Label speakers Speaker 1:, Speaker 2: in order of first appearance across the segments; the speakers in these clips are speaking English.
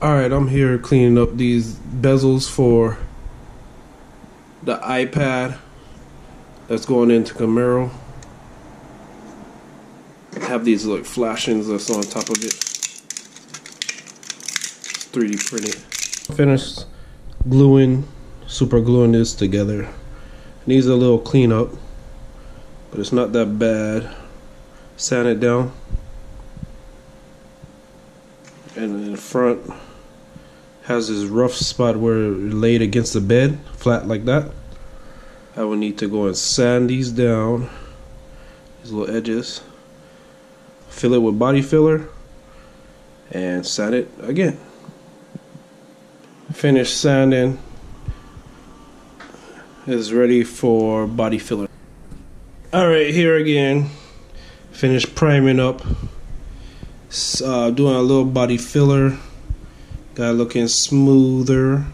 Speaker 1: Alright, I'm here cleaning up these bezels for the iPad that's going into Camaro. Have these like flashings that's on top of it. It's 3D printed. Finished super gluing this together. Needs a little cleanup, but it's not that bad. Sand it down, and in the front has this rough spot where it laid against the bed, flat like that. I will need to go and sand these down, these little edges, fill it with body filler, and sand it again. Finished sanding, is ready for body filler. Alright, here again, finished priming up, doing a little body filler. Got it looking smoother,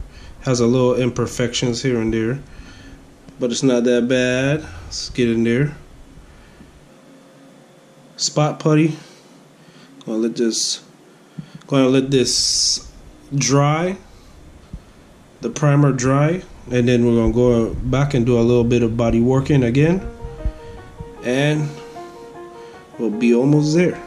Speaker 1: has a little imperfections here and there, but it's not that bad. Let's get in there. Spot putty. Gonna let this dry, the primer dry, and then we're gonna go back and do a little bit of body working again, and we'll be almost there.